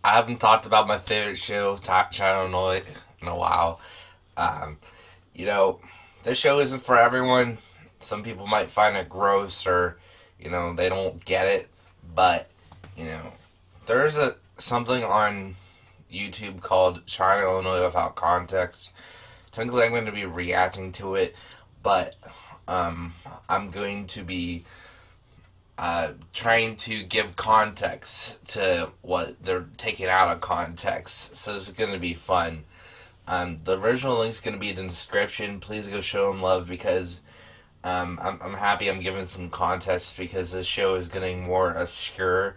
I haven't talked about my favorite show, China Illinois, in a while. Um, you know, this show isn't for everyone. Some people might find it gross or, they don't get it. But, you know, there's something on YouTube called China Illinois Without Context. Technically, I'm going to be reacting to it, but I'm going to be trying to give context to what they're taking out of context. So this is going to be fun. The original link's going to be in the description. Please go show them love because I'm happy I'm giving some context because this show is getting more obscure,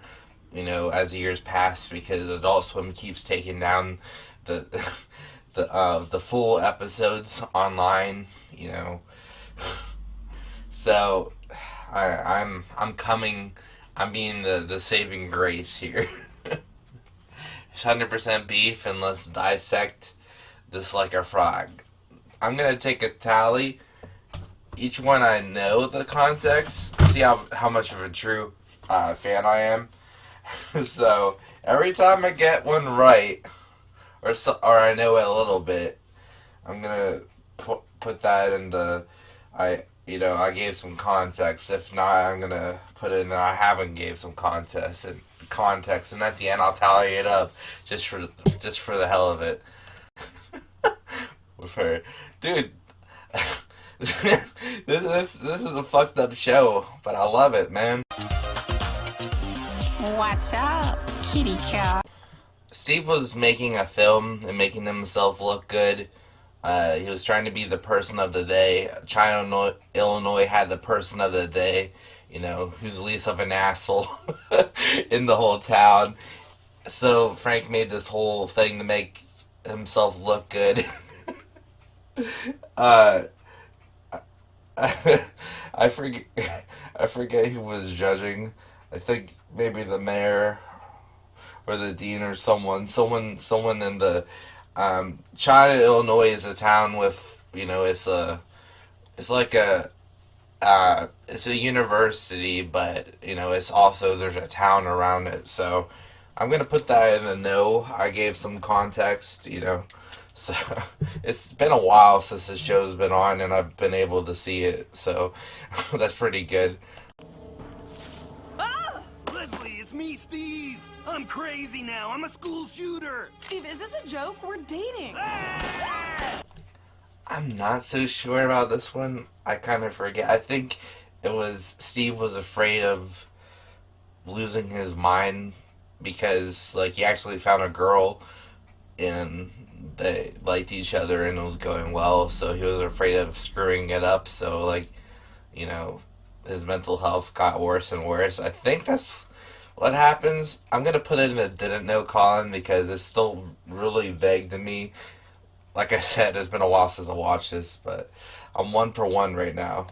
as the years pass because Adult Swim keeps taking down the the full episodes online, So I'm coming. I'm being the saving grace here. It's 100% beef, and let's dissect this like a frog. I'm gonna take a tally. Each one I know the context. See how much of a true fan I am. So every time I get one right, or I know it a little bit, I'm gonna put that in the I gave some context. If not, I'm gonna put it in that I haven't gave some context, and at the end I'll tally it up just for the hell of it. With her, dude. this is a fucked up show, but I love it, man. What's up, kitty cat? Steve was making a film and making himself look good. He was trying to be the person of the day. China, Illinois had the person of the day, who's least of an asshole in the whole town. So Frank made this whole thing to make himself look good. I forget who was judging. I think maybe the mayor or the dean or someone in the China, Illinois is a town with it's like it's a university, but it's also there's a town around it. So I'm gonna put that in a no. I gave some context, So it's been a while since the show's been on, and I've been able to see it. So that's pretty good. Ah! Leslie, it's me, Steve. I'm crazy now. I'm a school shooter. Steve, is this a joke? We're dating. I'm not so sure about this one. I kind of forget. I think it was Steve was afraid of losing his mind because, he actually found a girl and they liked each other and it was going well, so he was afraid of screwing it up. So, his mental health got worse and worse. I think that's what happens. I'm gonna put it in the didn't know column because it's still really vague to me. Like I said, it's been a while since I watched this, but I'm 1 for 1 right now.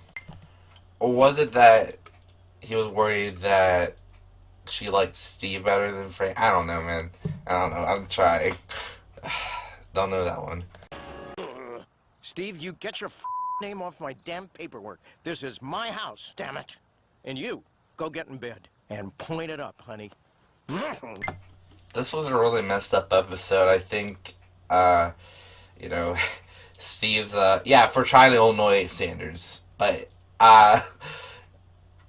Or was it that he was worried that she liked Steve better than Frank? I don't know, man. I don't know. I'm trying. Don't know that one. Steve, you get your name off my damn paperwork. This is my house, damn it. And you, go get in bed. And point it up, honey. This was a really messed up episode. I think, Steve's, for China, Illinois standards. But, I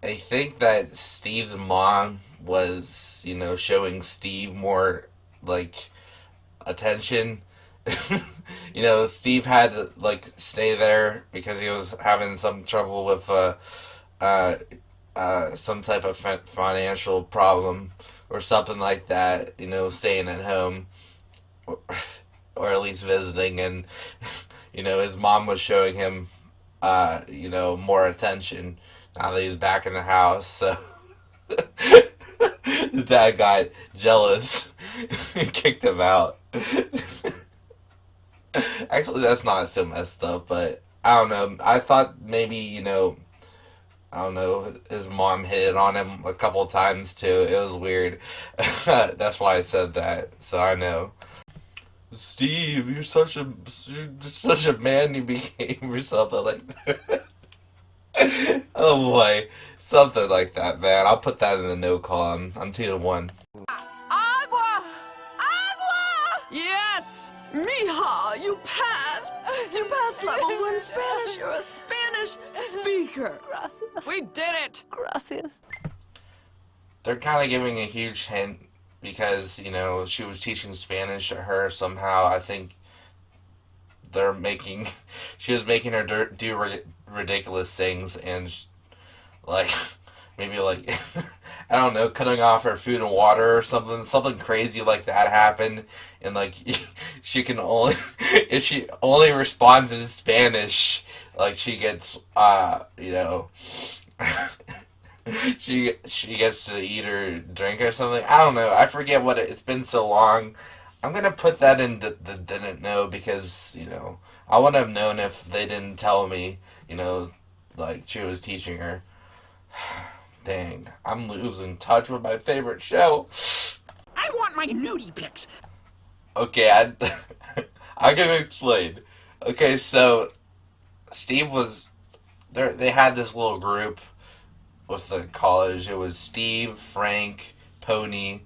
think that Steve's mom was, showing Steve more, attention. Steve had to, stay there because he was having some trouble with, some type of financial problem or something like that, staying at home or at least visiting, and his mom was showing him more attention now that he's back in the house. So the dad got jealous and kicked him out. Actually, that's not so messed up, but I don't know. I thought maybe, I don't know, his mom hit it on him a couple times too. It was weird. That's why I said that, so I know. Steve, you're such a man you became, or something like that. Oh boy, something like that, man. I'll put that in the no column. I'm 2 to 1. Agua! Mija, you passed! You passed level 1 Spanish. You're a Spanish speaker. Gracias. We did it! Gracias. They're kind of giving a huge hint because, you know, she was teaching Spanish to her somehow. I think she was making her do ridiculous things and, like, maybe, like, I don't know, cutting off her food and water or something crazy like that happened. And, like, she can only, if she only responds in Spanish, like, she gets, you know, she gets to eat or drink or something. I don't know. I forget what it's been so long. I'm gonna put that in the didn't know because, you know, I wouldn't have known if they didn't tell me, you know, like she was teaching her. Dang, I'm losing touch with my favorite show. I want my nudie pics. Okay, I can explain. Okay, so Steve was there. They had this little group with the college. It was Steve, Frank, Pony,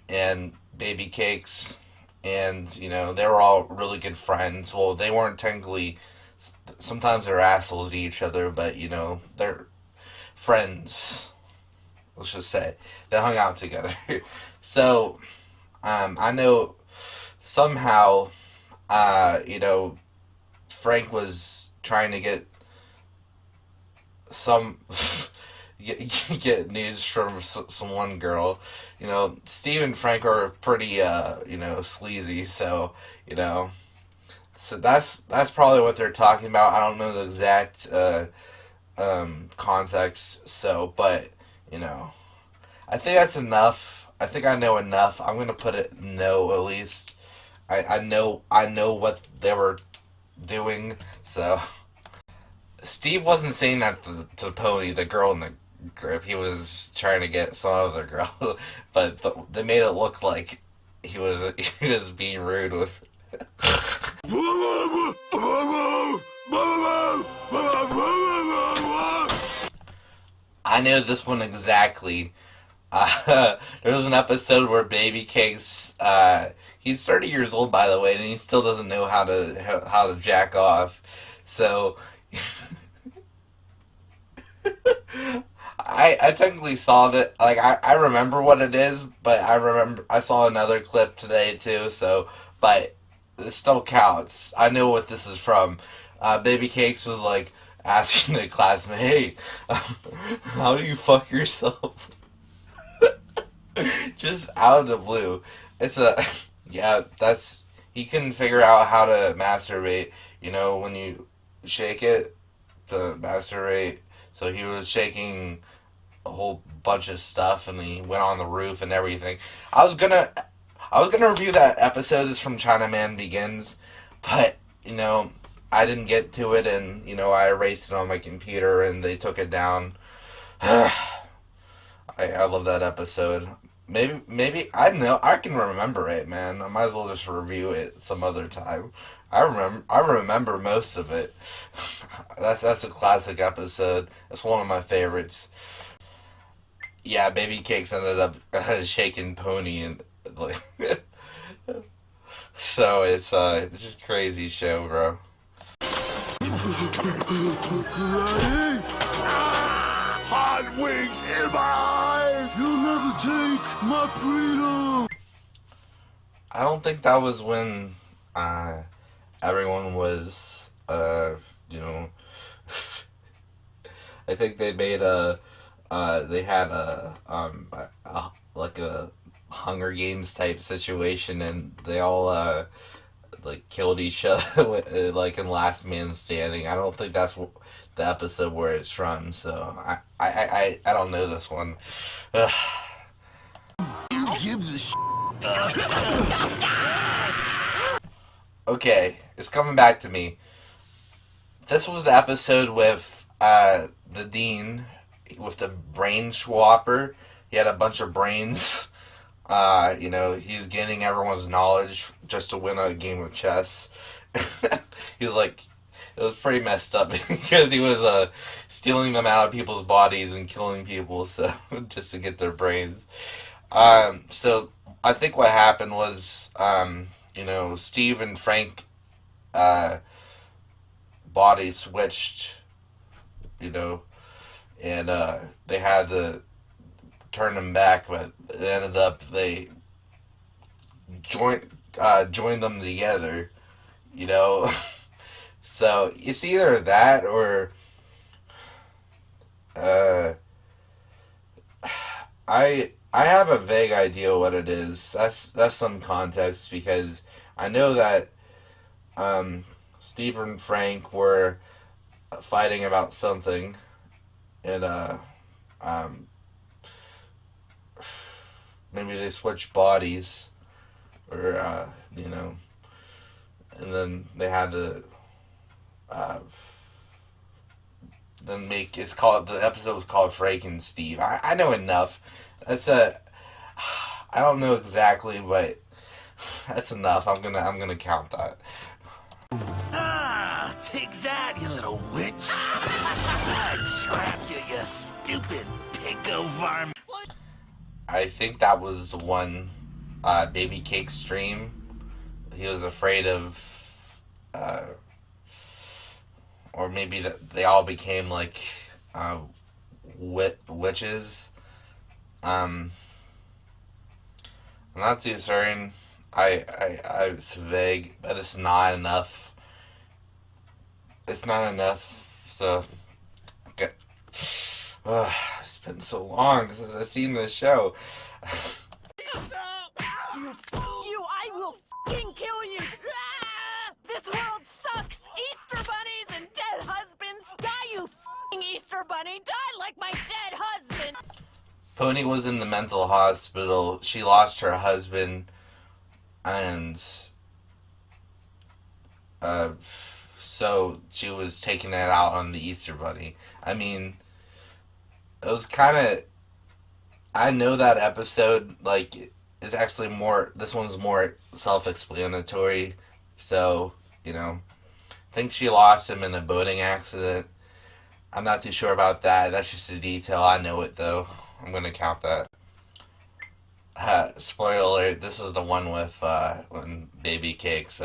and Baby Cakes, and you know they were all really good friends. Well, they weren't technically. Sometimes they're assholes to each other, but you know they're friends. Let's just say they hung out together. So, I know somehow, you know, Frank was trying to get get news from some one girl. You know, Steve and Frank are pretty, you know, sleazy. So, you know, so that's probably what they're talking about. I don't know the exact context. So, but you know, I think that's enough. I think I know enough. I'm gonna put it no at least. I know what they were doing. So Steve wasn't saying that to Pony, the girl in the group. He was trying to get some other girl, but they made it look like he was being rude with. I know this one exactly. There was an episode where Baby Cakes, he's 30 years old by the way, and he still doesn't know how to jack off. So I technically saw that, like, I remember what it is, but I saw another clip today too, so, but it still counts. I know what this is from. Baby Cakes was like asking the classmate, hey, how do you fuck yourself? Just out of the blue. Yeah, he couldn't figure out how to masturbate, you know, when you shake it to masturbate. So he was shaking a whole bunch of stuff, and he went on the roof and everything. I was gonna review that episode. It's from Chinaman Begins, but you know I didn't get to it, and you know I erased it on my computer, and they took it down. I love that episode. Maybe I don't know. I can remember it, man. I might as well just review it some other time. I remember most of it. That's a classic episode. It's one of my favorites. Yeah, Baby Cakes ended up shaking Pony and like. So it's just crazy show, bro. Hot wings in my eyes! You'll never take my freedom! I don't think that was when everyone was you know. I think they made they had a like a Hunger Games type situation, and they all like killed each other like in Last Man Standing. I don't think that's the episode where it's from, so I don't know this one. Ugh. Who gives a sh**? Okay, it's coming back to me. This was the episode with the dean with the brain swapper. He had a bunch of brains. You know, he's gaining everyone's knowledge just to win a game of chess. He was like, it was pretty messed up because he was stealing them out of people's bodies and killing people, so just to get their brains. So I think what happened was Steve and Frank body switched, and they had to turn them back, but it ended up they joined them together, you know. So it's either that or I have a vague idea what it is. That's some context because I know that Steve and Frank were fighting about something, and maybe they switched bodies, or and then they had to then make the episode was called Frank and Steve. I know enough. I don't know exactly, but that's enough. I'm gonna count that. Ah, take that, you little witch. I trapped you, you stupid pinko varmint. I think that was the one Baby Cake stream. He was afraid of, or maybe that they all became like witches. I'm not too certain. It's vague, but it's not enough. It's not enough. So, okay. It's been so long since I've seen this show. You, I will fucking kill you! Ah! This world sucks! Easter bunnies and dead husbands! Die, you fucking Easter bunny! Die like my dead husband! Pony was in the mental hospital. She lost her husband, and so she was taking it out on the Easter Bunny. I mean, it was kind of. I know that episode is actually more. This one's more self-explanatory. So I think she lost him in a boating accident. I'm not too sure about that. That's just a detail. I know it though. I'm gonna count that. Spoiler alert, this is the one with when Baby Cakes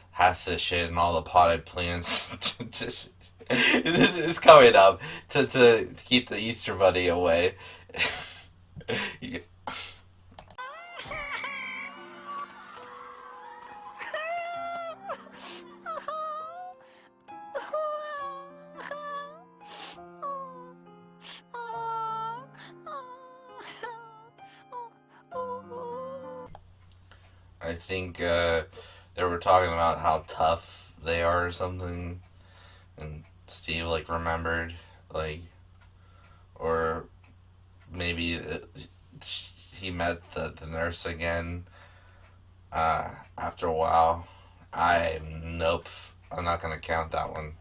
has to shit in all the potted plants. This is coming up to keep the Easter Bunny away. Yeah. I think they were talking about how tough they are or something, and Steve remembered or maybe he met the nurse again after a while. Nope, I'm not gonna count that one.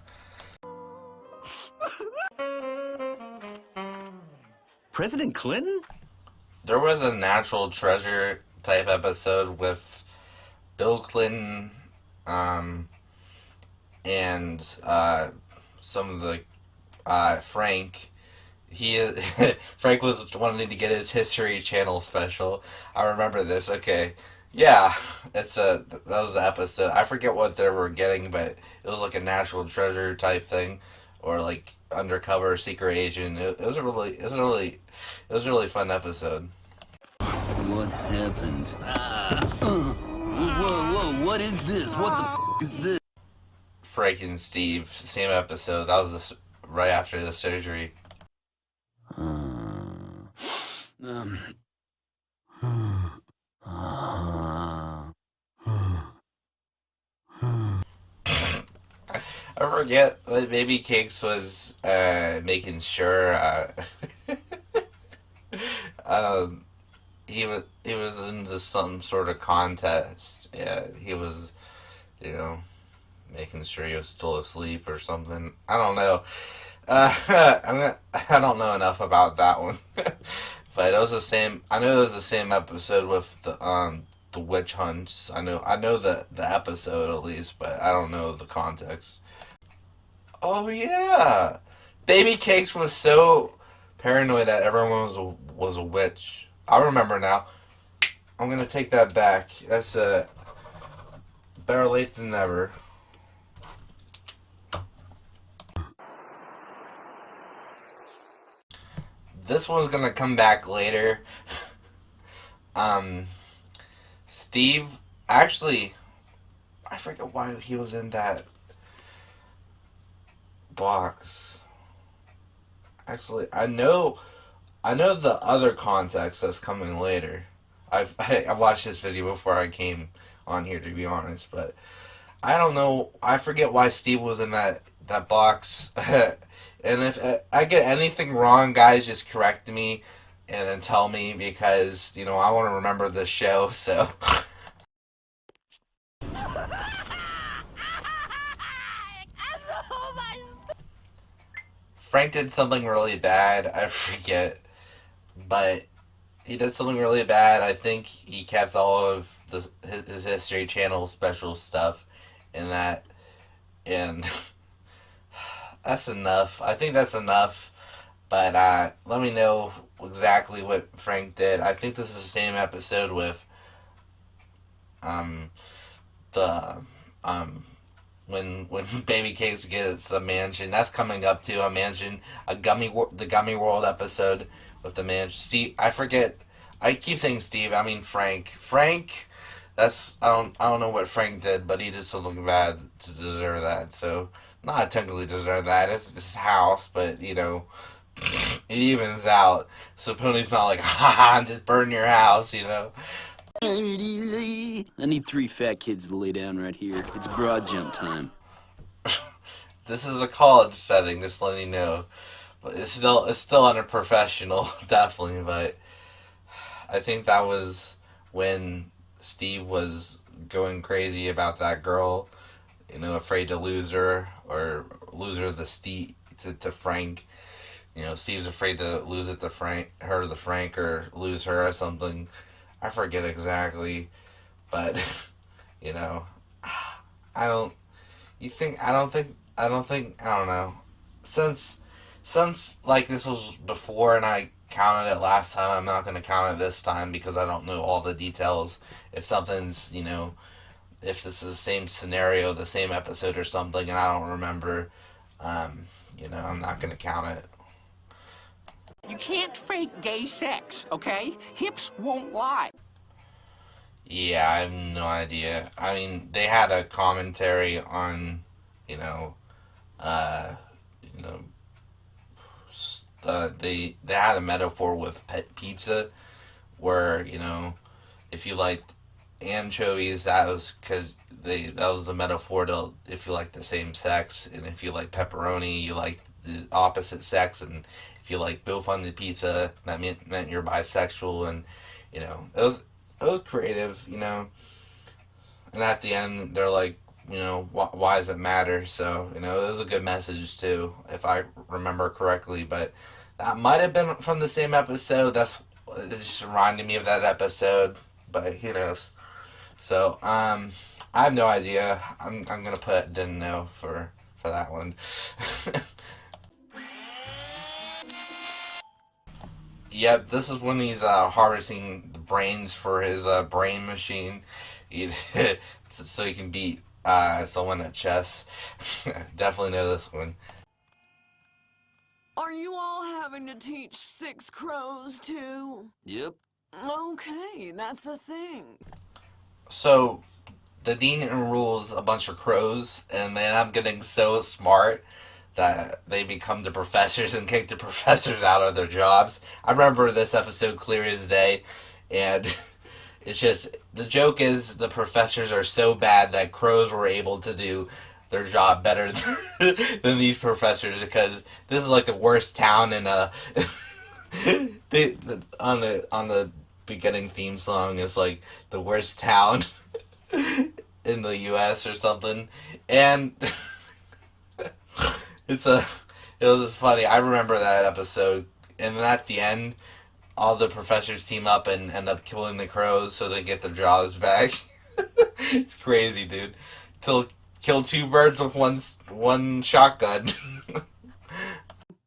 President Clinton? There was a Natural Treasure type episode with Bill Clinton, and some of the Frank. Frank was wanting to get his History Channel special. I remember this. Okay, yeah, that was the episode. I forget what they were getting, but it was like a Natural Treasure type thing, or undercover secret agent. It was a really fun episode. What happened? Whoa, what is this? What the is this? Frank and Steve, same episode. That was right after the surgery. I forget what Baby Cakes was making sure he was into some sort of contest. Yeah, he was, making sure he was still asleep or something. I don't know. I don't know enough about that one. But it was the same. I know it was the same episode with the witch hunts. I know the episode at least, but I don't know the context. Oh yeah, Baby Cakes was so paranoid that everyone was a witch. I remember now. I'm gonna take that back. better late than never. This one's gonna come back later. Steve, actually, I forget why he was in that box. Actually, I know the other context that's coming later. I watched this video before I came on here, to be honest, but I don't know. I forget why Steve was in that box. And if I get anything wrong, guys, just correct me and then tell me, because, you know, I want to remember this show, so. Frank did something really bad, I forget, but he did something really bad. I think he kept all of his History Channel special stuff in that, and that's enough. I think that's enough, but let me know exactly what Frank did. I think this is the same episode with when Baby Cakes gets a mansion. That's coming up too. A mansion, the Gummy World episode with the mansion. Steve, I forget. I keep saying Steve. I mean Frank. Frank. That's I don't know what Frank did, but he did something bad to deserve that. So not technically deserve that. It's his house, but you know, it evens out. So Pony's not like, ha, just burn your house, you know. I need 3 fat kids to lay down right here. It's broad jump time. This is a college setting, just letting you know. But it's still unprofessional, definitely. But I think that was when Steve was going crazy about that girl, you know, afraid to lose her or lose her to Frank. You know, Steve's afraid to lose it to Frank, or lose her or something. I forget exactly, but you know, I don't know. Since like this was before and I counted it last time, I'm not going to count it this time because I don't know all the details. If something's, you know, if this is the same scenario, the same episode or something, and I don't remember, you know, I'm not going to count it. You can't fake gay sex, okay? Hips won't lie. Yeah, I have no idea. I mean, they had a commentary on, they had a metaphor with pet pizza, where, you know, if you liked anchovies, that was the metaphor to if you like the same sex, and if you like pepperoni, you like the opposite sex, and if you like both on the pizza, that meant you're bisexual, and you know, it was creative, you know. And at the end, they're like, you know, why does it matter? So, you know, it was a good message too, if I remember correctly. But that might have been from the same episode. It just reminded me of that episode. But who knows? So, I have no idea. I'm gonna put didn't know for that one. Yep, this is when he's harvesting the brains for his brain machine, so he can beat someone at chess. Definitely know this one. Are you all having to teach 6 crows too? Yep. Okay, that's a thing. So, the dean enrolls a bunch of crows, and they end up getting so smart that they become the professors and kick the professors out of their jobs. I remember this episode clear as day, and it's just, the joke is the professors are so bad that crows were able to do their job better than these professors, because this is like the worst town in on the beginning theme song is like the worst town in the US or something, and it was funny. I remember that episode, and then at the end, all the professors team up and end up killing the crows so they get their jobs back. It's crazy, dude. Kill 2 birds with one shotgun.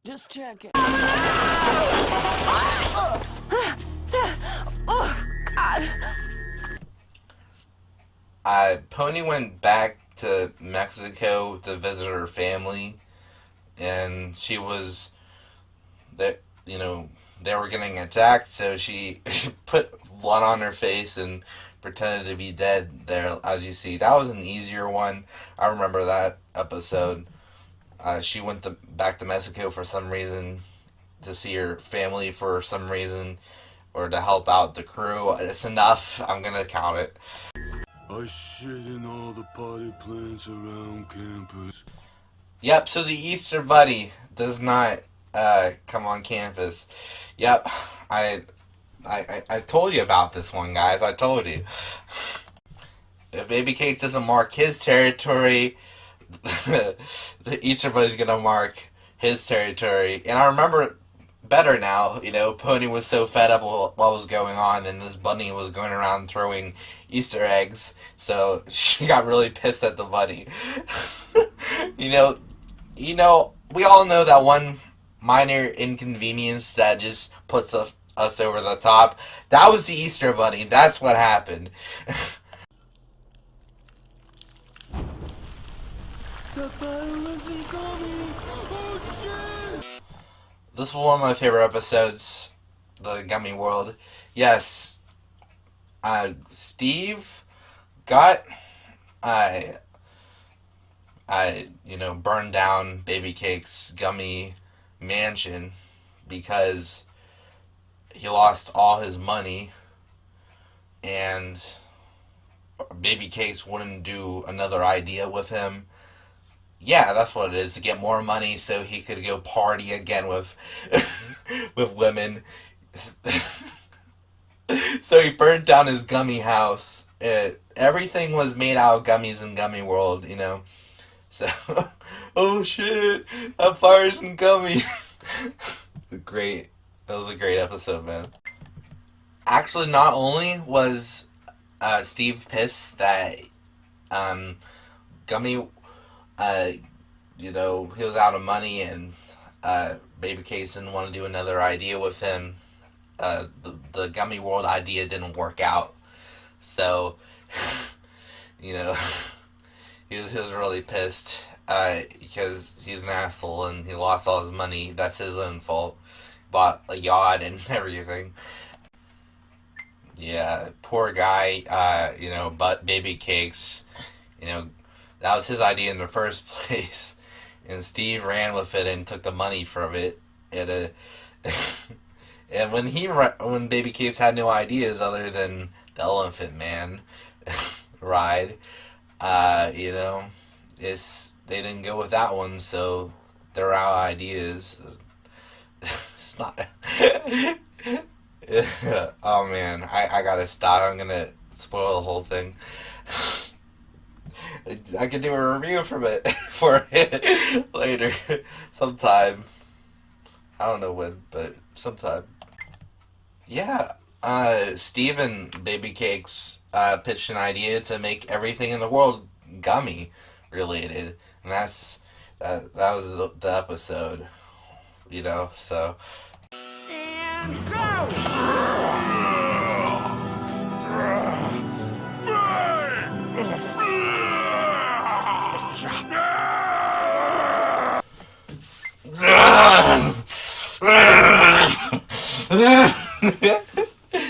Just checking. Oh, God. Pony went back to Mexico to visit her family, and she was that they were getting attacked, so she put blood on her face and pretended to be dead there. As you see, that was an easier one. I remember that episode. She went back to Mexico for some reason, to see her family for some reason, or to help out the crew. It's enough. I'm gonna count it. I shit in all the potty plants around campus. Yep, so the Easter Bunny does not come on campus. Yep, I told you about this one, guys. I told you. If Baby Cakes doesn't mark his territory, the Easter Bunny's gonna mark his territory. And I remember better now. Pony was so fed up with what was going on, and this bunny was going around throwing Easter eggs, so she got really pissed at the bunny. We all know that one minor inconvenience that just puts us over the top. That was the Easter Bunny. That's what happened. The virus is coming! Oh shit! This was one of my favorite episodes, the Gummy World. Yes, Steve got burned down Baby Cake's gummy mansion because he lost all his money, and Baby Cakes wouldn't do another idea with him. Yeah, that's what it is, to get more money so he could go party again with with women. So he burned down his gummy house. Everything was made out of gummies in Gummy World, So, oh shit, that fire's in gummy. Great. That was a great episode, man. Actually, not only was Steve pissed that Gummy, he was out of money, and Baby Case didn't want to do another idea with him. The Gummy World idea didn't work out. So, he was really pissed because he's an asshole and he lost all his money. That's his own fault. Bought a yacht and everything. Yeah, poor guy. But Baby Cakes, that was his idea in the first place, and Steve ran with it and took the money from it. And when Baby Cakes had no ideas other than the Elephant Man ride, they didn't go with that one, so they're out of ideas. It's not. Oh man, I gotta stop. I'm gonna spoil the whole thing. I could do a review for it later, sometime. I don't know when, but sometime. Yeah, Steve and Baby Cakes pitched an idea to make everything in the world gummy related, and that was the episode, so. And go!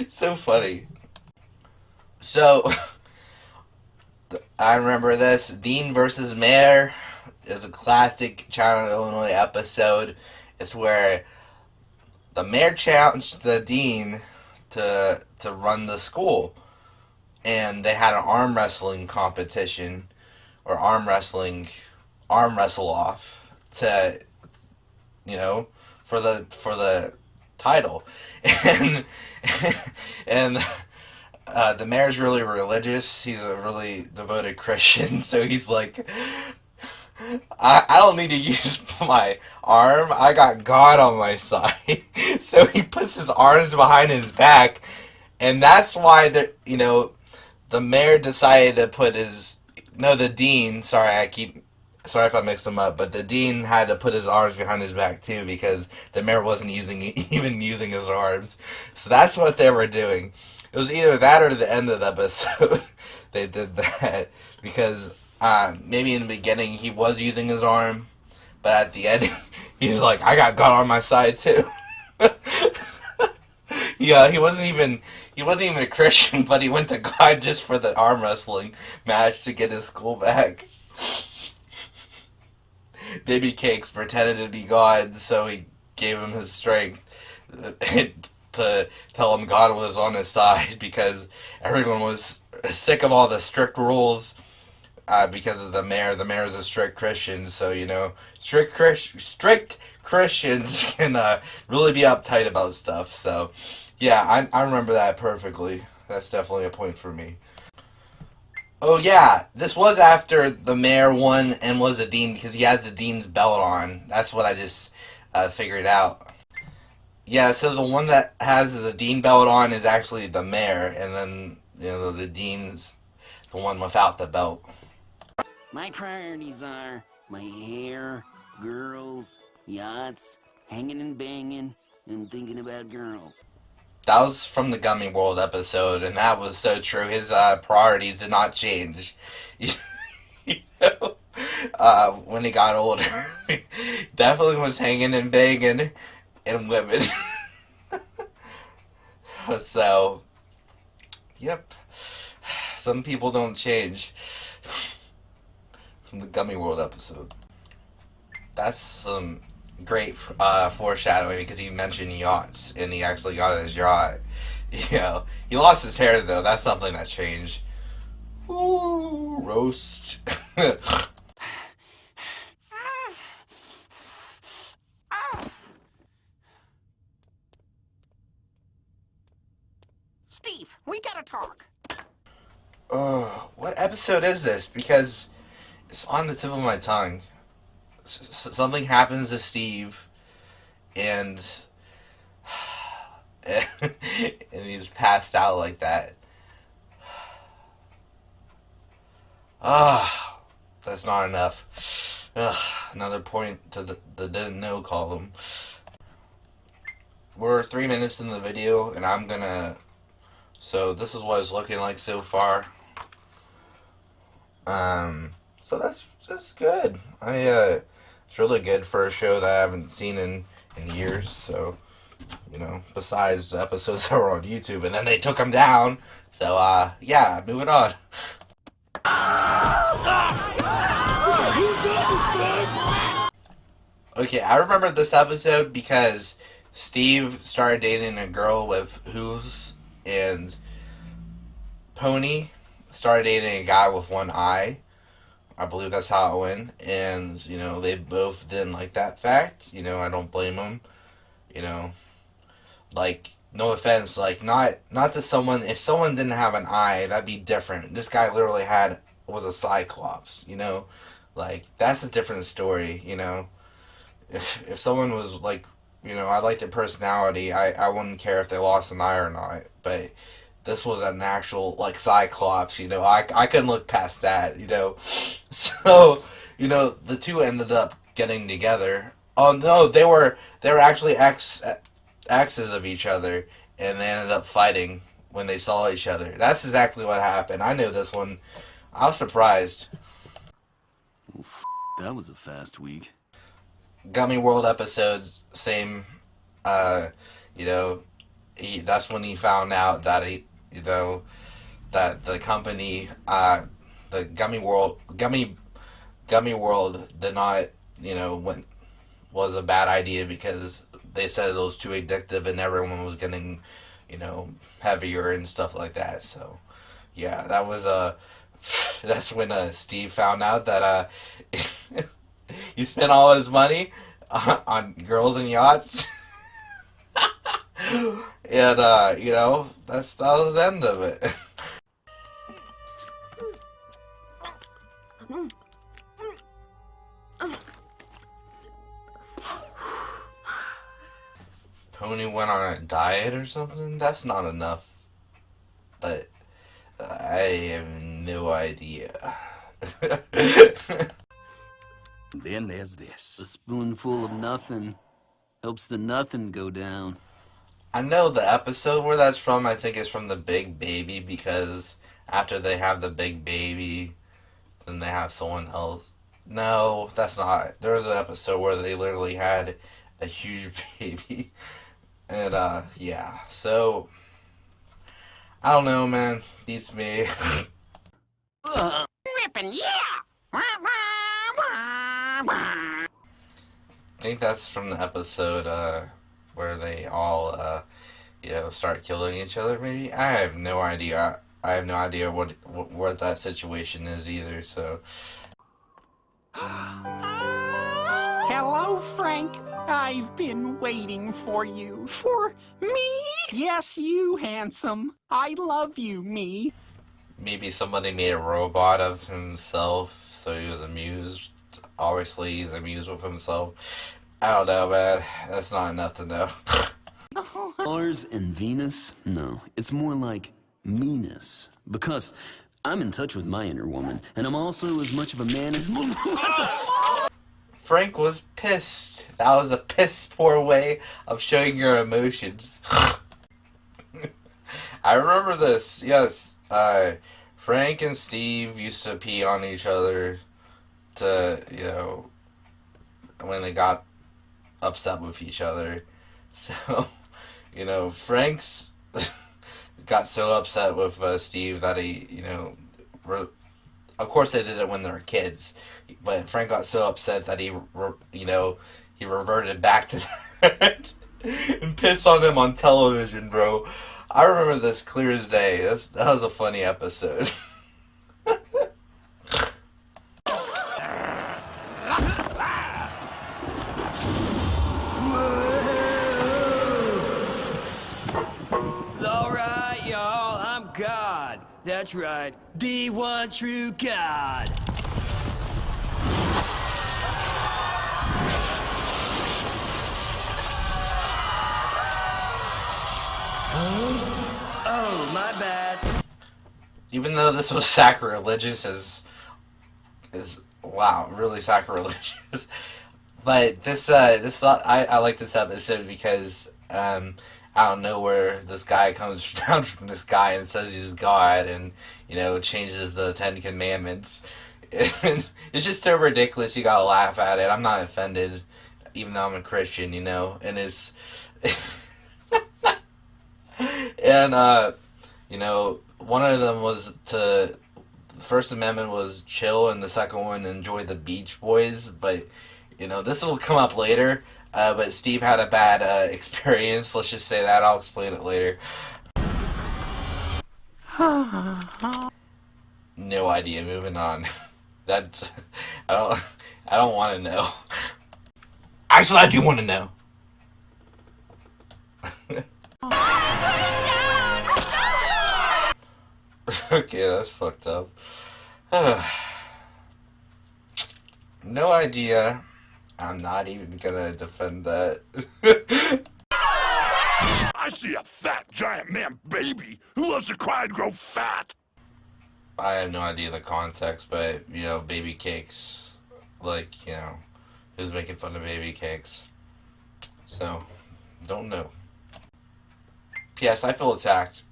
So funny. So, I remember this. Dean versus Mayor is a classic Channel Illinois episode. It's where the mayor challenged the dean to run the school, and they had an arm wrestling competition, or arm wrestle off to, for the title, and the mayor's really religious. He's a really devoted Christian, so he's like, I don't need to use my arm. I got God on my side. So he puts his arms behind his back, and that's why the mayor decided to put the dean. Sorry, I keep sorry if I mixed them up, but the dean had to put his arms behind his back too because the mayor wasn't even using his arms. So that's what they were doing. It was either that or the end of the episode. They did that because maybe in the beginning he was using his arm, but at the end he's like, I got God on my side too. Yeah, he wasn't even a Christian, but he went to God just for the arm wrestling match to get his school back. Baby Cakes pretended to be God, so he gave him his strength to tell him God was on his side because everyone was sick of all the strict rules because of the mayor. The mayor is a strict Christian, so strict Christians can really be uptight about stuff. So yeah, I remember that perfectly. That's definitely a point for me. Oh yeah, this was after the mayor won and was a dean because he has the dean's belt on. That's what I just figured out. Yeah, so the one that has the dean belt on is actually the mayor, and then the dean's the one without the belt. My priorities are my hair, girls, yachts, hanging and banging, and thinking about girls. That was from the Gummy World episode, and that was so true. His priorities did not change. When he got older, definitely was hanging and banging and women. So, yep. Some people don't change. From the Gummy World episode. That's some great foreshadowing because he mentioned yachts and he actually got his yacht. He lost his hair though. That's something that changed. Ooh, roast. Steve, we gotta talk. What episode is this? Because it's on the tip of my tongue. Something happens to Steve, and he's passed out like that. That's not enough. Another point to the didn't know column. We're 3 minutes in the video, and I'm gonna. So this is what it's looking like so far. So that's good. It's really good for a show that I haven't seen in years. So, besides the episodes that were on YouTube, and then they took them down. So, yeah, moving on. Okay, I remember this episode because Steve started dating a girl with hooves, and Pony started dating a guy with one eye. I believe that's how it went. And, they both didn't like that fact. I don't blame them. No offense, not to someone, if someone didn't have an eye, that'd be different. This guy literally was a cyclops, that's a different story, If someone was I liked their personality, I wouldn't care if they lost an eye or not, but this was an actual, cyclops, I couldn't look past that, So, the two ended up getting together. Oh, no, they were actually exes of each other, and they ended up fighting when they saw each other. That's exactly what happened. I knew this one. I was surprised. Oh, that was a fast week. Gummy World episodes, same, that's when he found out that that the company, the Gummy World did not, was a bad idea because they said it was too addictive and everyone was getting, heavier and stuff like that. So, yeah, that's when Steve found out that he spent all his money on girls and yachts. And, that was the end of it. Pony went on a diet or something? That's not enough. But I have no idea. Then there's this. A spoonful of nothing helps the nothing go down. I know the episode where that's from, I think it's from The Big Baby, because after they have the big baby, then they have someone else. No, that's not. There was an episode where they literally had a huge baby. And, yeah. So, I don't know, man. Beats me. Rippin', yeah! I think that's from the episode, where they all, start killing each other, maybe? I have no idea. I have no idea what that situation is either, so... Hello, Frank. I've been waiting for you. For me? Yes, you, handsome. I love you, me. Maybe somebody made a robot of himself, so he was amused. Obviously, he's amused with himself. I don't know, man. That's not enough to know. Mars and Venus? No, it's more like meanness. Because I'm in touch with my inner woman, and I'm also as much of a man as... What the f***? Frank was pissed. That was a piss-poor way of showing your emotions. I remember this, yes. Frank and Steve used to pee on each other to, when they got upset with each other. So, Frank's got so upset with Steve that he, of course they did it when they were kids, but Frank got so upset that he reverted back to that and pissed on him on television, bro. I remember this clear as day. That was a funny episode. Alright, y'all, I'm God. That's right, the one true God. Oh, my bad. Even though this was sacrilegious, is wow, really sacrilegious. But I like this episode because out of nowhere this guy comes down from this guy and says he's God and changes the 10 Commandments. And it's just so ridiculous. You gotta laugh at it. I'm not offended, even though I'm a Christian. And it's and one of them was the First Amendment was chill, and the second one enjoy the Beach Boys. But this will come up later. But Steve had a bad experience. Let's just say that. I'll explain it later. No idea. Moving on. That I don't want to know. Actually, I do want to know. Okay, that's fucked up. No idea. I'm not even gonna defend that. I see a fat, giant man baby who loves to cry and grow fat. I have no idea the context, but, baby cakes, who's making fun of baby cakes? So, don't know. P.S. I feel attacked.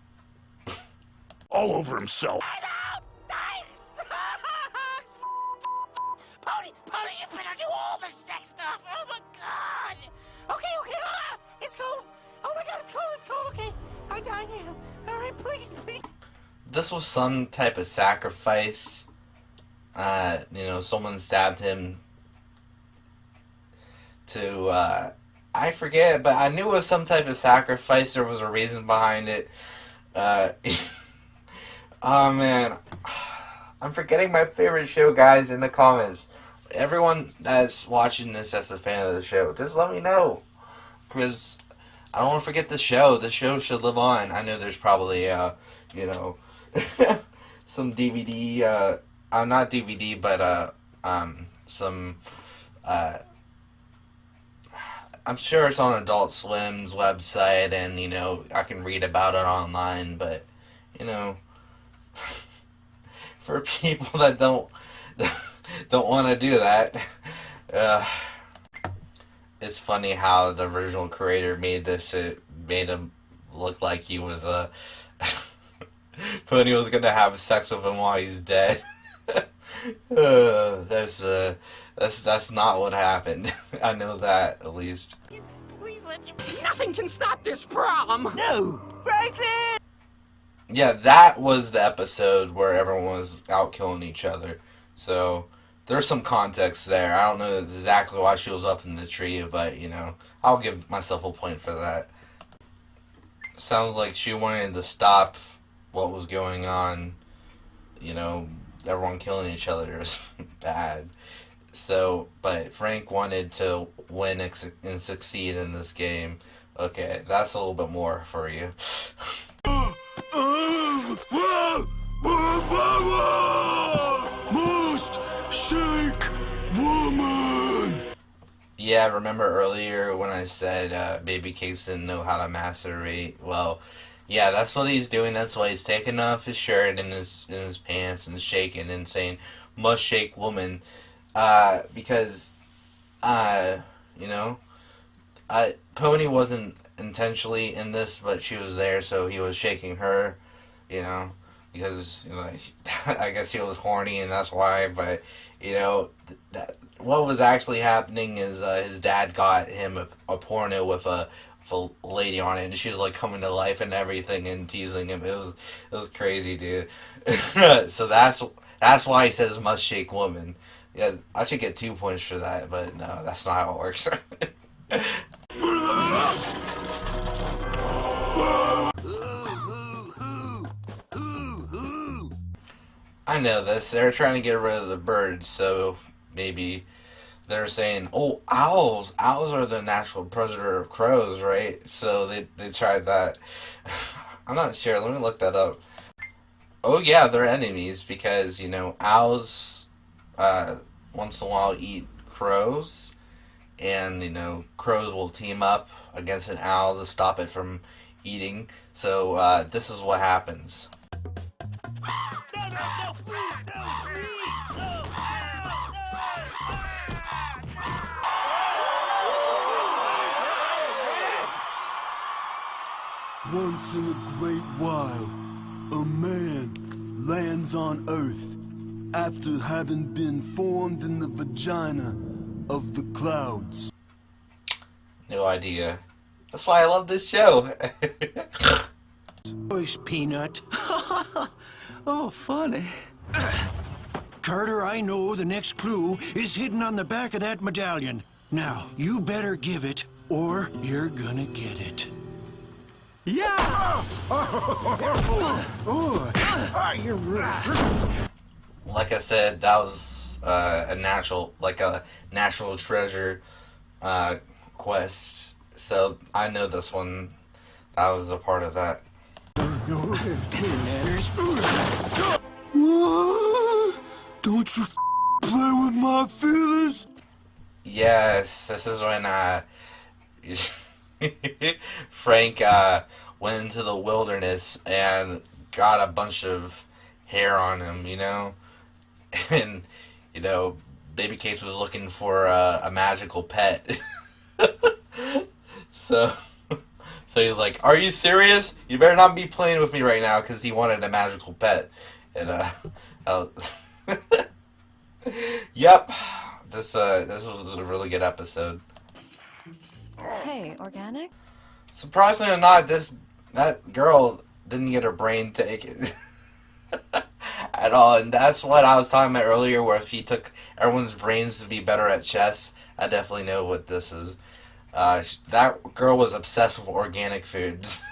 All over himself. Pony, you better do all the sex stuff. Oh my God. Okay. It's cold. Oh my God, it's cold. Okay, I'm dying now. All right, please. This was some type of sacrifice. Someone stabbed him to, I forget, but I knew it was some type of sacrifice. There was a reason behind it. Oh, man. I'm forgetting my favorite show, guys, in the comments. Everyone that's watching this that's a fan of the show, just let me know. Because I don't want to forget the show. The show should live on. I know there's probably, some DVD, not DVD, but, some, I'm sure it's on Adult Swim's website, and, I can read about it online, but, for people that don't want to do that, It's funny how the original creator made this. It made him look like he was Pony was gonna have sex with him while he's dead. That's not what happened. I know that at least. Please let him. Nothing can stop this prom. No, Franklin. Yeah, that was the episode where everyone was out killing each other. So there's some context there. I don't know exactly why she was up in the tree, but you know, I'll give myself a point for that. Sounds like she wanted to stop what was going on. You know, everyone killing each other is bad. So, but Frank wanted to win and succeed in this game. Okay, that's a little bit more for you. Must shake woman. Yeah, remember earlier when I said Baby Cakes didn't know how to masturbate? Well, yeah, that's what he's doing. That's why he's taking off his shirt and his pants and shaking and saying, "Must shake woman," because, you know, Pony wasn't intentionally in this, but she was there, so he was shaking her, you know, because, you know, I guess he was horny and that's why. But you know, what was actually happening is his dad got him a porno with a lady on it, and she was like coming to life and everything and teasing him. It was crazy, dude. So that's why he says "must shake woman." Yeah, I should get 2 points for that, but no, that's not how it works. I know this. They're trying to get rid of the birds, so maybe they're saying, "Oh, owls! Owls are the natural predator of crows, right?" So they tried that. I'm not sure. Let me look that up. Oh yeah, they're enemies because, you know, owls once in a while eat crows, and, you know, crows will team up against an owl to stop it from eating. So this is what happens. Once in a great while, a man lands on Earth after having been formed in the vagina of the clouds. No idea. That's why I love this show. Voice, Peanut. Oh, funny. Carter, I know the next clue is hidden on the back of that medallion. Now, you better give it, or you're gonna get it. Yeah. Like I said, that was a natural treasure quest. So I know this one. That was a part of that. What? Don't you play with my feelings? Yes, this is when Frank went into the wilderness and got a bunch of hair on him, you know? And, you know, Baby Case was looking for a magical pet. So he was like, "Are you serious? You better not be playing with me right now," because he wanted a magical pet. And, yep. This was a really good episode. Hey, organic? Surprisingly or not, that girl didn't get her brain taken at all, and that's what I was talking about earlier. Where if he took everyone's brains to be better at chess, I definitely know what this is. That girl was obsessed with organic foods.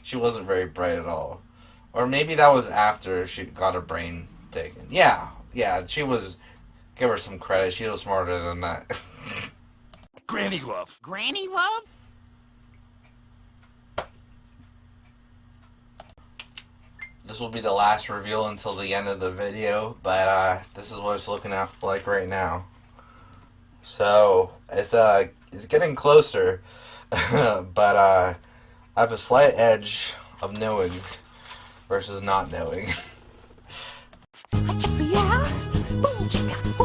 She wasn't very bright at all, or maybe that was after she got her brain taken. Yeah, she was. Give her some credit. She was smarter than that. Granny love. Granny love? This will be the last reveal until the end of the video, but this is what it's looking like right now. So it's getting closer, but I have a slight edge of knowing versus not knowing. Yeah? Boom, chicka.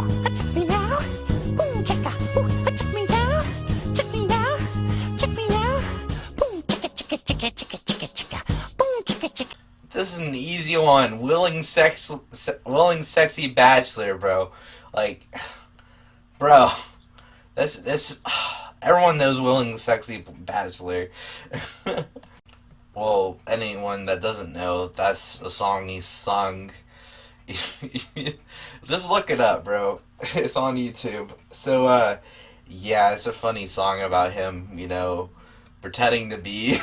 you on? Willing sexy bachelor, bro. Like, bro, this. Everyone knows Willing Sexy Bachelor. Well, anyone that doesn't know, that's a song he sung. Just look it up, bro. It's on YouTube. So, yeah, it's a funny song about him, you know, pretending to be,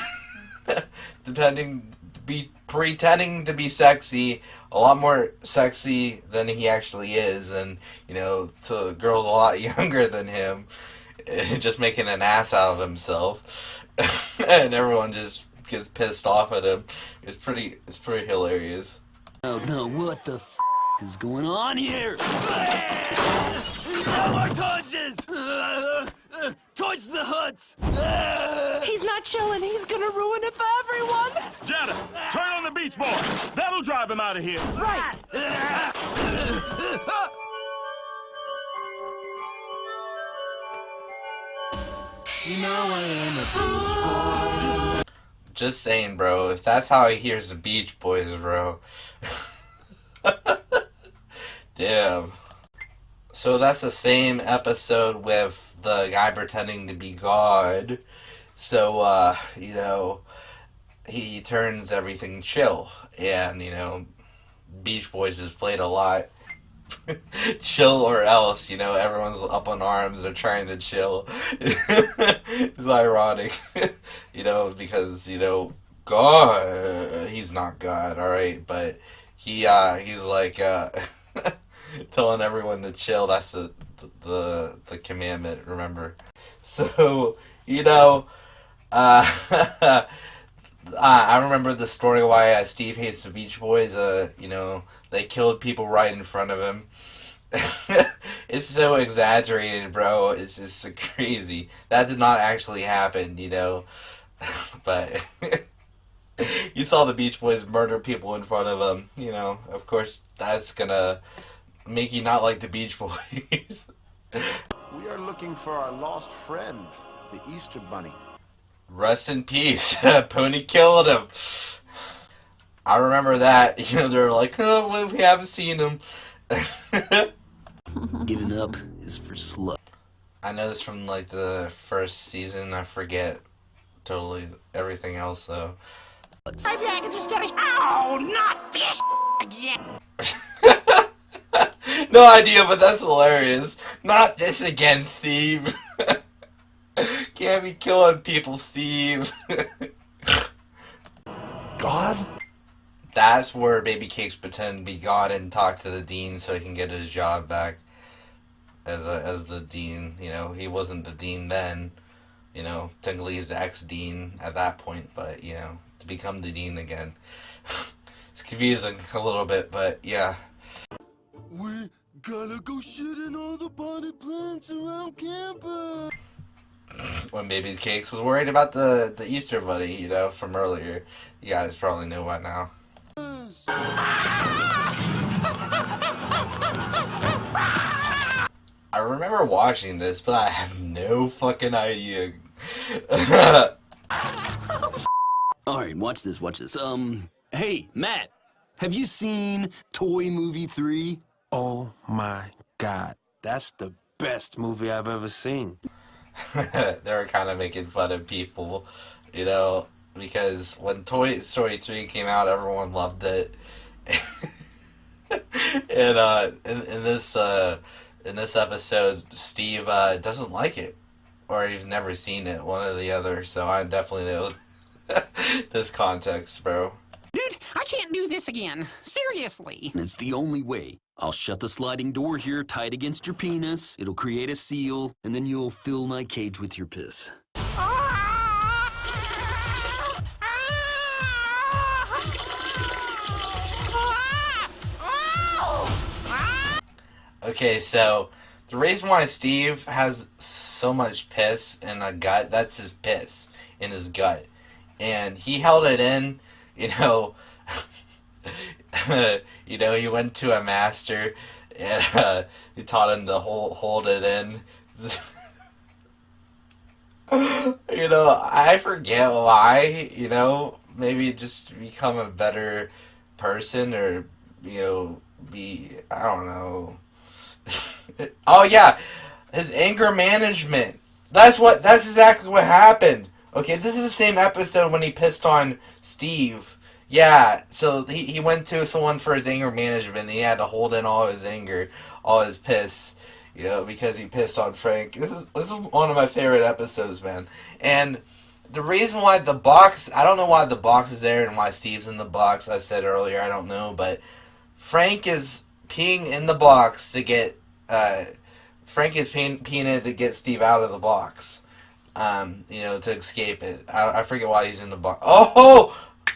pretending to be sexy, a lot more sexy than he actually is, and, you know, to girls a lot younger than him. Just making an ass out of himself, and everyone just gets pissed off at him. It's pretty hilarious. Oh no, what the f is going on here? No more torches! Torch the huts! He's not chilling. He's gonna ruin it for everyone. Jetta, turn on the beach ball. That'll drive him out of here. Right. You know I am a beach boy. Just saying, bro. If that's how he hears the Beach Boys, bro. Damn. So that's the same episode with the guy pretending to be God. So, you know, he turns everything chill. And, you know, Beach Boys is played a lot. Chill or else, you know, everyone's up on arms, they're trying to chill. It's ironic, you know, because, you know, God, he's not God, alright, but he's like, telling everyone to chill. That's the commandment, remember? So, you know, I remember the story why Steve hates the Beach Boys. You know, they killed people right in front of him. It's so exaggerated, bro. It's just so crazy. That did not actually happen, you know. But you saw the Beach Boys murder people in front of them, you know. Of course, that's gonna make you not like the Beach Boys. We are looking for our lost friend, the Easter Bunny. Rest in peace. Pony killed him. I remember that. You know, they were like, oh, we haven't seen him. Giving up is for slut. I know this from, like, the first season. I forget totally everything else, though. Maybe I can just get a... Oh, not this again. No idea, but that's hilarious. Not this again, Steve. Can't be killing people, Steve. God? That's where Baby Cakes pretend to be God and talk to the dean so he can get his job back as the dean. You know, he wasn't the dean then. You know, technically he's the ex-dean at that point, but, you know, to become the dean again. It's confusing a little bit, but yeah. We gotta go shit in all the potted plants around campus. When Baby Cakes was worried about the Easter Bunny, you know, from earlier. You guys probably know by now. I remember watching this, but I have no fucking idea. Alright, watch this. Hey, Matt, have you seen Toy Movie 3? Oh my God. That's the best movie I've ever seen. They were kind of making fun of people, you know, because when Toy Story 3 came out, everyone loved it. And in this episode, Steve doesn't like it, or he's never seen it, one or the other. So I definitely know this context, bro. Dude, I can't do this again. Seriously. And it's the only way. I'll shut the sliding door here tight against your penis. It'll create a seal, and then you'll fill my cage with your piss. Okay, so the reason why Steve has so much piss in a gut, that's his piss in his gut. And he held it in, you know, you know, he went to a master and he taught him to hold it in. You know, I forget why, you know, maybe just to become a better person or, you know, be, I don't know. Oh yeah, his anger management. That's exactly what happened. Okay, this is the same episode when he pissed on Steve. Yeah, so he went to someone for his anger management, and he had to hold in all his anger, all his piss, you know, because he pissed on Frank. This is one of my favorite episodes, man. And the reason why the box, I don't know why the box is there and why Steve's in the box, I said earlier, I don't know, but Frank is peeing in the box to get, Frank is peeing in it to get Steve out of the box, you know, to escape it. I forget why he's in the box. Oh!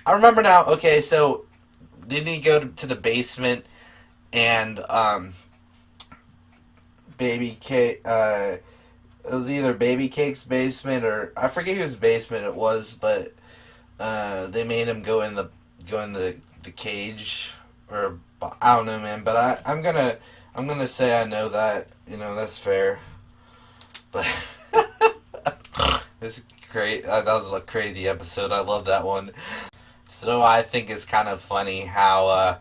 I remember now. Okay, so didn't he go to the basement and Baby Cake? It was either Baby Cake's basement or I forget whose basement it was, but they made him go in the cage, or I don't know, man. But I'm gonna say I know that, you know, that's fair. But it's great. That was a crazy episode. I love that one. So I think it's kind of funny how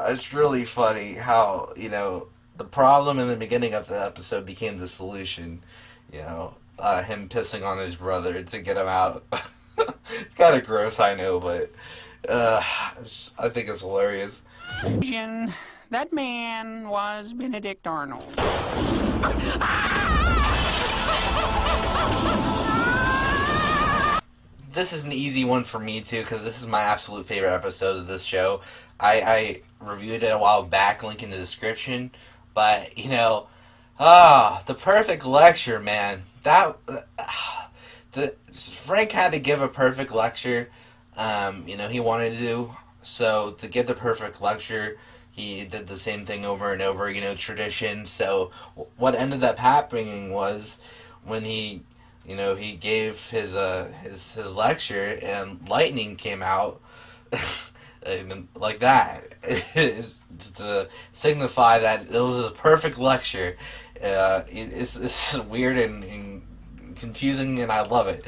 it's really funny how, you know, the problem in the beginning of the episode became the solution. You know, him pissing on his brother to get him out. It's kind of gross, I know, but I think it's hilarious. That man was Benedict Arnold. This is an easy one for me too, because this is my absolute favorite episode of this show. I reviewed it a while back, link in the description. But, you know, the perfect lecture, man. Frank had to give a perfect lecture. You know, he wanted to do. So to give the perfect lecture, he did the same thing over and over, you know, tradition. So what ended up happening was when he, you know, he gave his lecture and lightning came out like that to signify that it was a perfect lecture. It's weird and confusing, and I love it.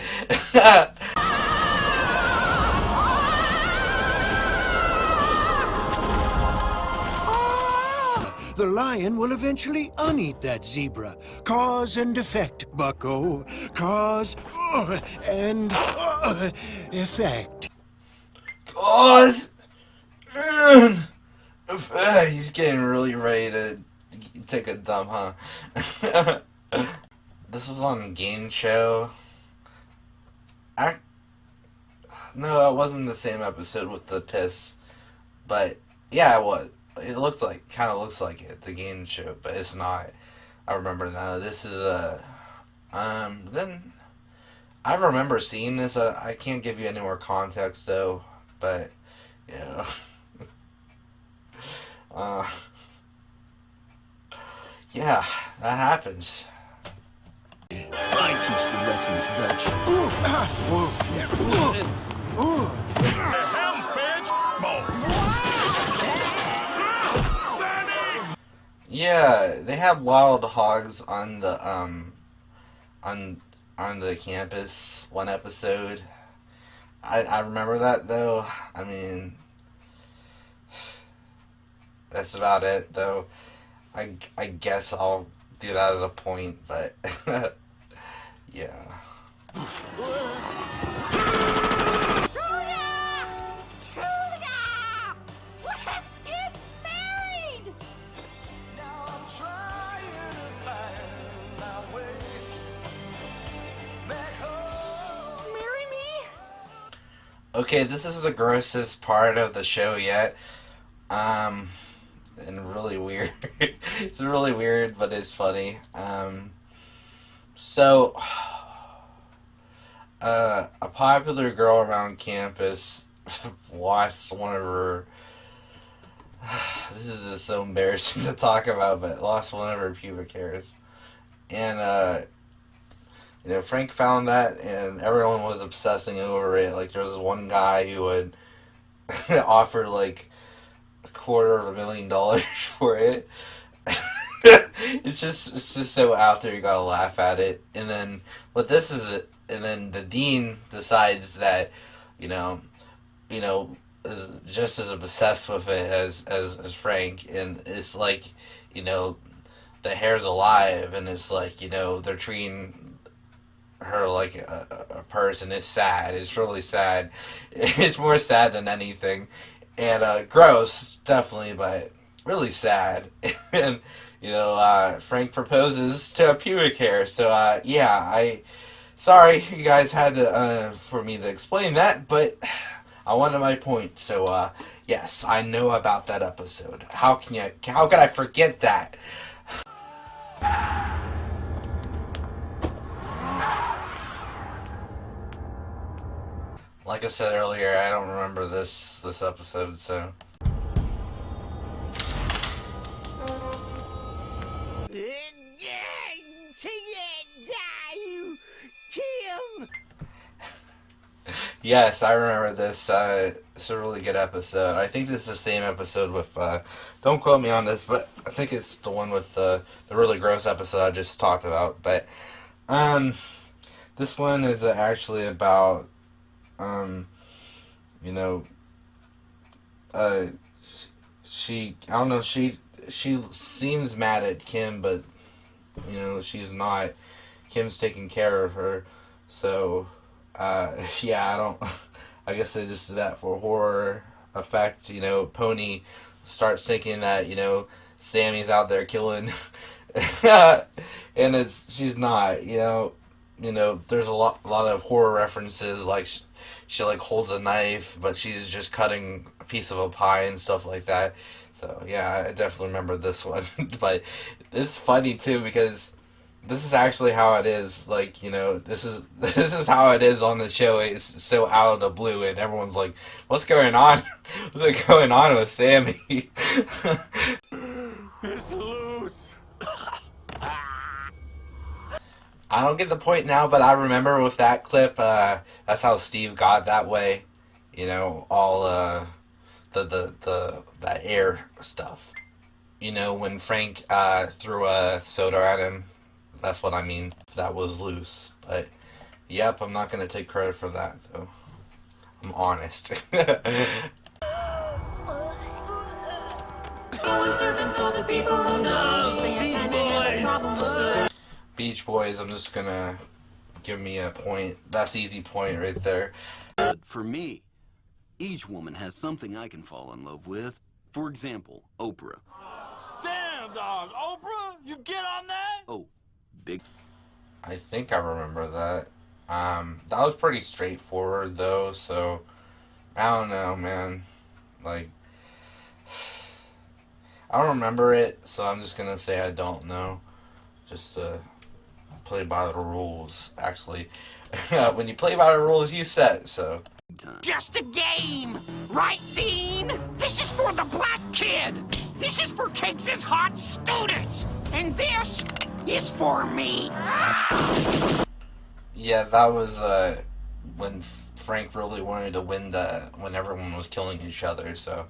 The lion will eventually uneat that zebra. Cause and effect, bucko. Cause and effect. Cause and effect. He's getting really ready to take a dump, huh? This was on a game show. No, it wasn't the same episode with the piss. But, yeah, it was. It kind of looks like it, the game show, but it's not. I remember now. This is then I remember seeing this. I can't give you any more context though, but yeah. Yeah, that happens. I teach the lessons, Dutch. Yeah, they have wild hogs on the on the campus one episode. I remember that though. I mean, that's about it though. I guess I'll do that as a point, but yeah. Okay, this is the grossest part of the show yet. And really weird. It's really weird, but it's funny. So, a popular girl around campus lost one of her... This is just so embarrassing to talk about, but lost one of her pubic hairs. And, you know, Frank found that, and everyone was obsessing over it. Like, there was one guy who would offer, like, $250,000 for it. It's just so out there, you gotta laugh at it. And then, what this is then the dean decides that, you know, is just as obsessed with it as Frank, and it's like, you know, the hair's alive, and it's like, you know, they're treating her like a person. It's sad. It's really sad. It's more sad than anything, and gross, definitely, but really sad. And you know, Frank proposes to a pubic hair. So yeah, sorry you guys had to for me to explain that, but I wanted my point. So yes, I know about that episode. How could I forget that? Like I said earlier, I don't remember this episode, so. Yes, I remember this. It's a really good episode. I think this is the same episode with, don't quote me on this, but I think it's the one with the really gross episode I just talked about. But this one is actually about, you know, she, I don't know, she seems mad at Kim, but, you know, she's not. Kim's taking care of her, so, yeah, I guess they just did that for horror effect. You know, Pony starts thinking that, you know, Sammy's out there killing, and she's not, you know, there's a lot of horror references, like, she like holds a knife, but she's just cutting a piece of a pie and stuff like that. So, yeah, I definitely remember this one, but it's funny, too, because this is actually how it is. Like, you know, this is how it is on the show. It's so out of the blue, and everyone's like, "What's going on? What's going on with Sammy?" It's loose. I don't get the point now, but I remember with that clip, that's how Steve got that way. You know, all that air stuff. You know, when Frank threw a soda at him. That's what I mean. That was loose. But, yep, I'm not going to take credit for that, though. I'm honest. Beach Boys, I'm just going to give me a point. That's easy point right there. But for me, each woman has something I can fall in love with. For example, Oprah. Damn, dog. Oprah? You get on that? Oh. Big. I think I remember that. That was pretty straightforward, though, so I don't know, man. Like, I don't remember it, so I'm just gonna say I don't know. Just play by the rules, actually. When you play by the rules, you set, so. Just a game, right, Dean? This is for the black kid. This is for Cakes' hot students. And this is for me. Yeah, that was when Frank really wanted to win when everyone was killing each other, so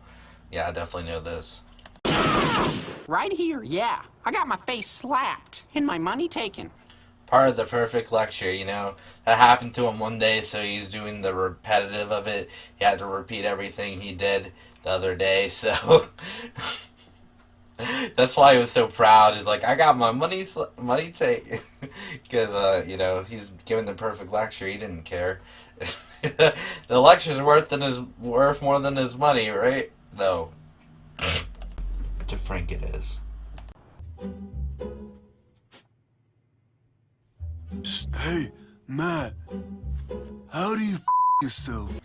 yeah, I definitely know this. Right here, yeah. I got my face slapped and my money taken. Part of the perfect lecture, you know. That happened to him one day, so he's doing the repetitive of it. He had to repeat everything he did the other day, so that's why he was so proud. He's like, I got my money taken. Because, you know, he's giving the perfect lecture. He didn't care. The lecture's worth more than his money, right? No. To Frank it is. Hey, Matt. How do you yourself?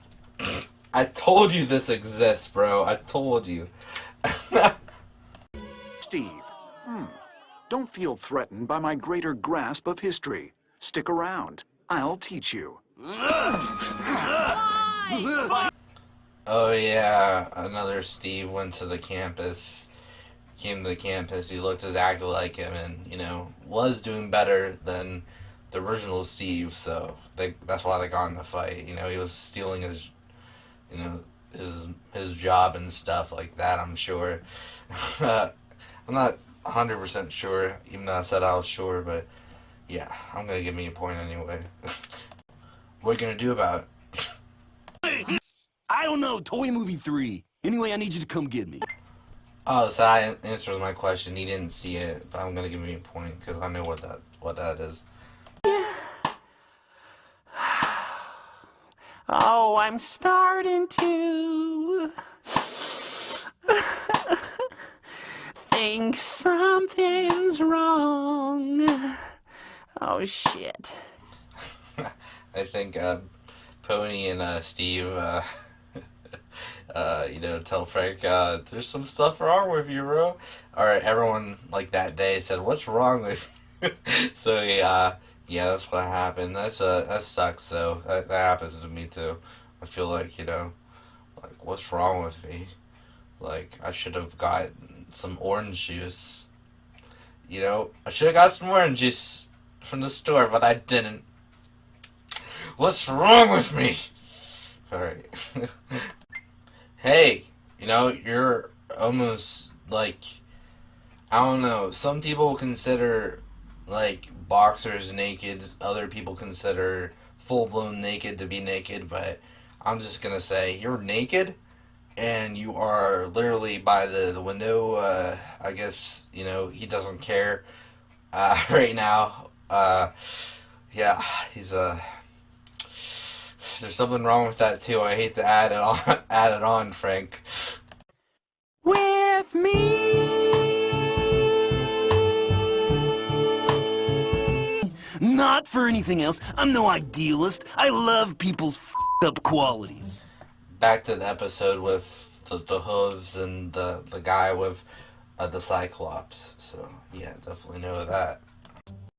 I told you this exists, bro. I told you. Steve, don't feel threatened by my greater grasp of history. Stick around. I'll teach you. Oh yeah, another Steve went to the campus. Came to the campus. He looked exactly like him, and you know was doing better than the original Steve. So that's why they got in the fight. You know, he was stealing his, you know, his job and stuff like that. I'm sure. I'm not 100% sure, even though I said I was sure, but yeah, I'm gonna give me a point anyway. What are you gonna do about it? I don't know, Toy Movie 3. Anyway, I need you to come get me. Oh, so that answers my question. He didn't see it, but I'm gonna give you a point because I know what that is. Oh, I'm starting to think something's wrong. Oh, shit. I think Pony and Steve, tell Frank, there's some stuff wrong with you, bro. Alright, everyone, like, that day said, what's wrong with you? So, yeah, that's what happened. That sucks, though. That happens to me, too. I feel like, like, what's wrong with me? Like, I should have got some orange juice. I should have got some orange juice from the store, but I didn't. What's wrong with me? Alright. Hey, you're almost, like, I don't know, some people consider, like, boxers naked, other people consider full-blown naked to be naked, but I'm just gonna say, you're naked, and you are literally by the window. I guess, he doesn't care, right now. Yeah, he's, there's something wrong with that too. I hate to add it on, Frank. With me. Not for anything else. I'm no idealist. I love people's f***ed up qualities. Back to the episode with the hooves and the guy with the Cyclops. So, yeah, definitely know that.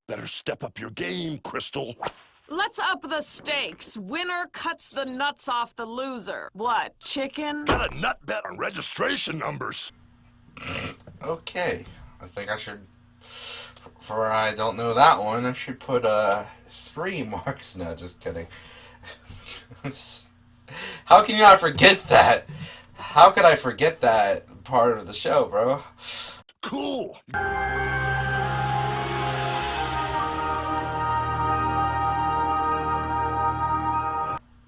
Better step up your game, Crystal. Let's up the stakes. Winner cuts the nuts off the loser. What, chicken? Got a nut bet on registration numbers. Okay. I think I should, for I don't know that one, I should put 3 marks. No, just kidding. How can you not forget that? How could I forget that part of the show, bro? Cool.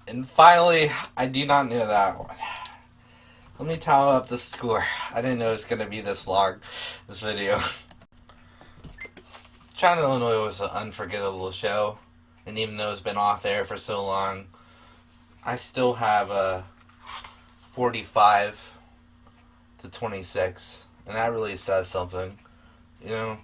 And finally, I do not know that one. Let me tally up the score. I didn't know it was going to be this long, this video. China, Illinois was an unforgettable show. And even though it's been off air for so long, I still have a 45 to 26. And that really says something. It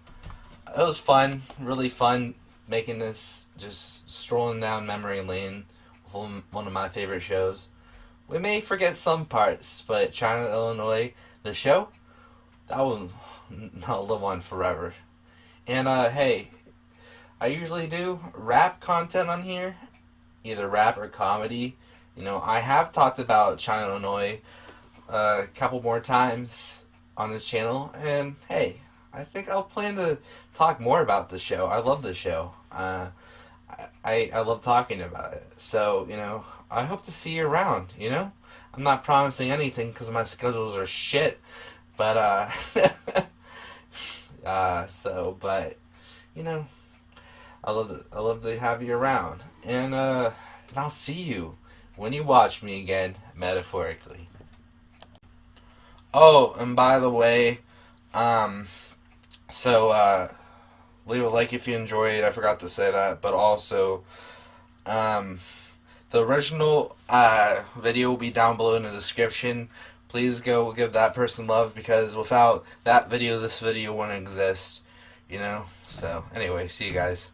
was fun, really fun making this, just strolling down memory lane. One of my favorite shows. We may forget some parts, but China, Illinois, the show, that one, I'll live on forever. And, hey, I usually do rap content on here, either rap or comedy. I have talked about China, Illinois a couple more times on this channel, and, hey, I think I'll plan to talk more about the show. I love the show. I love talking about it. So, I hope to see you around, I'm not promising anything because my schedules are shit. But, I love to have you around. And I'll see you when you watch me again, metaphorically. Oh, and by the way, leave a like if you enjoyed. I forgot to say that. But also, the original video will be down below in the description. Please go give that person love, because without that video, this video wouldn't exist. So, anyway, see you guys.